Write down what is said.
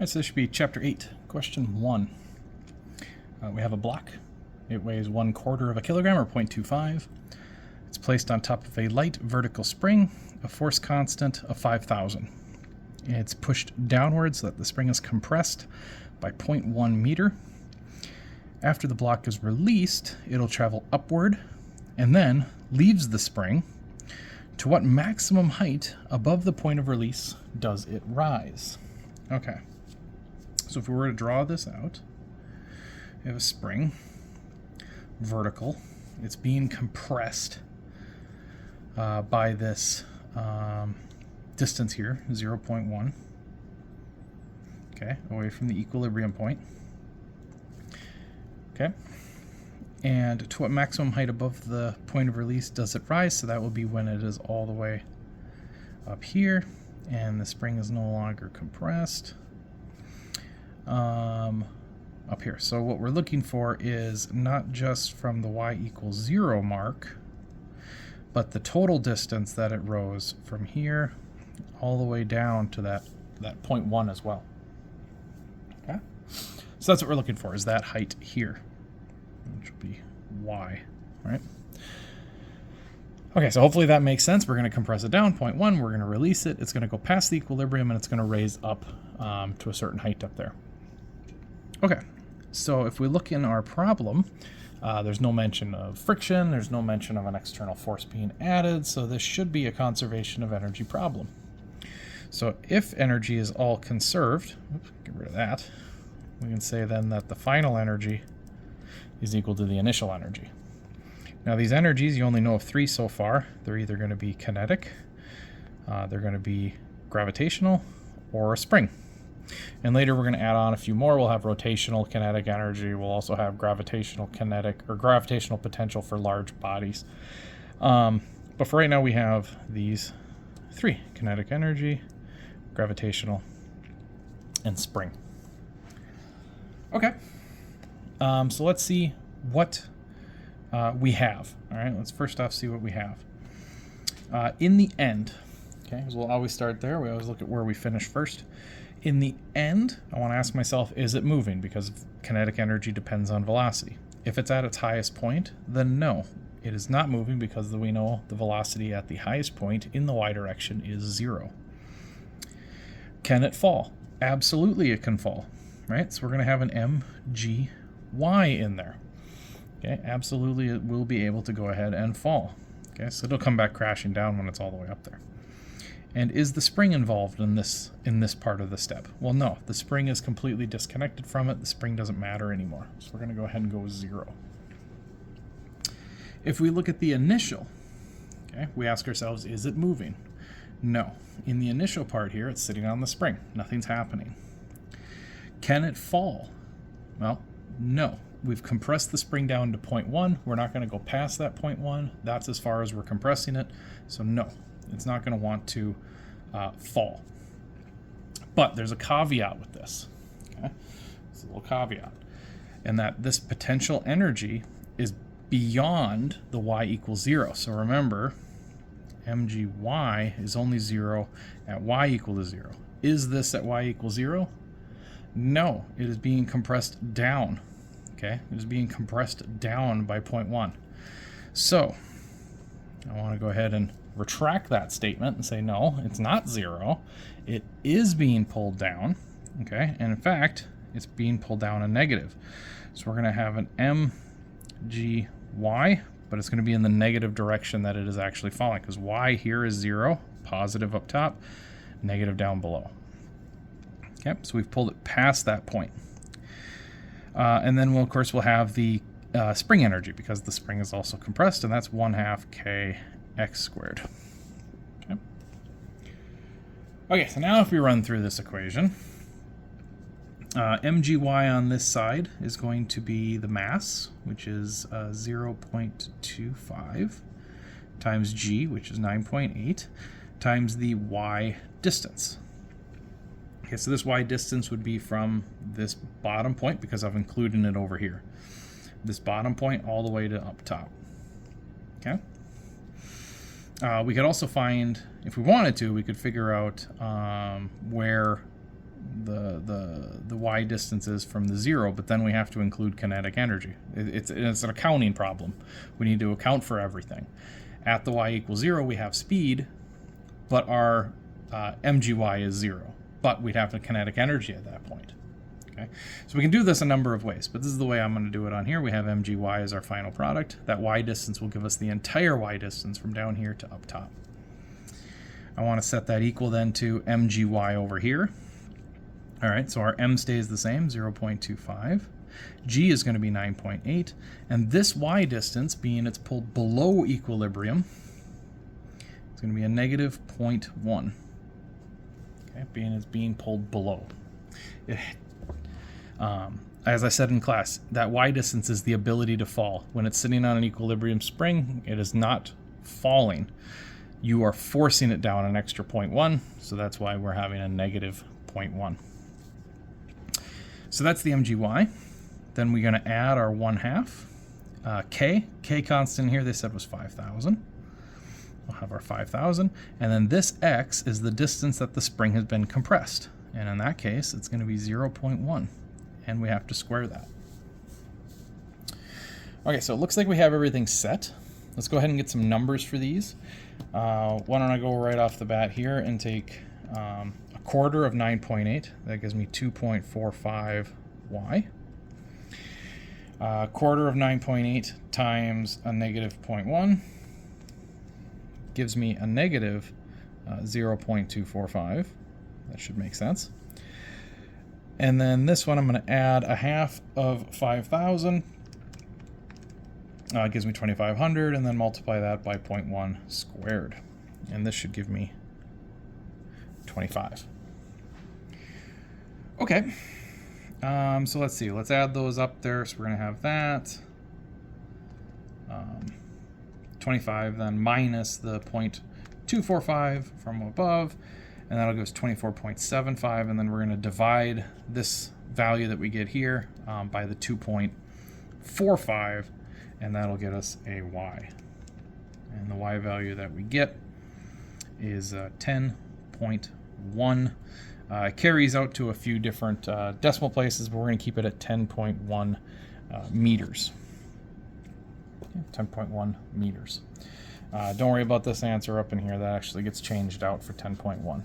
Alright, so this should be Chapter 8, Question 1. We have a block. It weighs 1/4 of a kilogram, or 0.25. It's placed on top of a light vertical spring, a force constant of 5,000. It's pushed downwards so that the spring is compressed by 0.1 meter. After the block is released, it'll travel upward and then leaves the spring. To what maximum height above the point of release does it rise? Okay. So if we were to draw this out, we have a spring, vertical. It's being compressed by this distance here, 0.1. Okay, away from the equilibrium point. Okay. And to what maximum height above the point of release does it rise? So that will be when it is all the way up here and the spring is no longer compressed. Up here. So what we're looking for is not just from the y equals 0 mark, but the total distance that it rose from here all the way down to that 0.1 as well. Okay? So that's what we're looking for, is that height here, which will be y, right? Okay, so hopefully that makes sense. We're going to compress it down, 0.1, we're going to release it, it's going to go past the equilibrium, and it's going to raise up to a certain height up there. Okay, so if we look in our problem, there's no mention of friction, there's no mention of an external force being added, so this should be a conservation of energy problem. So if energy is all conserved, oops, get rid of that, we can say then that the final energy is equal to the initial energy. Now these energies, you only know of 3 so far. They're either going to be kinetic, they're going to be gravitational, or a spring. And later we're going to add on a few more. We'll have rotational kinetic energy. We'll also have gravitational kinetic or gravitational potential for large bodies. But for right now we have these 3: kinetic energy, gravitational, and spring. Okay. So let's see what we have. All right, let's first off see what we have. In the end, okay, because we'll always start there. We always look at where we finish first. In the end, I want to ask myself, is it moving? Because kinetic energy depends on velocity. If it's at its highest point, then no, it is not moving, because we know the velocity at the highest point in the y direction is 0. Can it fall? Absolutely it can fall, right? So we're going to have an mgy in there. Okay, absolutely it will be able to go ahead and fall. Okay, so it'll come back crashing down when it's all the way up there. And is the spring involved in this part of the step? Well, no, the spring is completely disconnected from it. The spring doesn't matter anymore. So we're going to go ahead and go with 0. If we look at the initial, okay, we ask ourselves, is it moving? No. In the initial part here, it's sitting on the spring. Nothing's happening. Can it fall? Well, no. We've compressed the spring down to 0.1. We're not going to go past that 0.1. That's as far as we're compressing it. So no, it's not going to want to fall. But there's a caveat with this. Okay? It's a little caveat. And that this potential energy is beyond the y equals 0. So remember, mgy is only 0 at y equal to 0. Is this at y equals 0? No, it is being compressed down. Okay, it is being compressed down by 0.1. So I want to go ahead and retract that statement and say, no, it's not 0. It is being pulled down. Okay, and in fact, it's being pulled down a negative. So we're going to have an mgy, but it's going to be in the negative direction that it is actually falling, because y here is 0, positive up top, negative down below. Okay, so we've pulled it past that point. And then, of course, we'll have the spring energy, because the spring is also compressed, and that's 1/2 kx squared. Okay. Okay, so now if we run through this equation, mgy on this side is going to be the mass, which is 0.25, times g, which is 9.8, times the y distance. Okay, so this y distance would be from this bottom point, because I've included it over here. This bottom point all the way to up top. Okay. We could also find, if we wanted to, we could figure out where the y distance is from the 0, but then we have to include kinetic energy. It's an accounting problem. We need to account for everything. At the y equals 0, we have speed, but our mgy is 0. But we'd have the kinetic energy at that point. Okay, so we can do this a number of ways, but this is the way I'm going to do it on here. We have mgy as our final product. That y distance will give us the entire y distance from down here to up top. I want to set that equal then to mgy over here. All right, so our m stays the same, 0.25. G is going to be 9.8. And this y distance, being it's pulled below equilibrium, it's going to be a negative 0.1. Okay, being it's being pulled below. As I said in class, that y distance is the ability to fall. When it's sitting on an equilibrium spring, it is not falling. You are forcing it down an extra 0.1, so that's why we're having a negative 0.1. So that's the mgy. Then we're going to add our 1/2. K constant here they said was 5,000. We'll have our 5,000. And then this x is the distance that the spring has been compressed. And in that case, it's going to be 0.1. And we have to square that. Okay, so it looks like we have everything set. Let's go ahead and get some numbers for these. Why don't I go right off the bat here and take a quarter of 9.8. That gives me 2.45y. A quarter of 9.8 times a negative 0.1 gives me a negative 0.245. That should make sense. And then this one I'm going to add a half of 5,000. It gives me 2,500, and then multiply that by 0.1 squared. And this should give me 25. Okay. So let's see. Let's add those up there. So we're going to have that. 25 then minus the 0.245 from above. And that'll give us 24.75. And then we're going to divide this value that we get here by the 2.45. And that'll get us a y. And the y value that we get is 10.1. It carries out to a few different decimal places, but we're going to keep it at 10.1 meters. 10.1 meters. Don't worry about this answer up in here. That actually gets changed out for 10.1.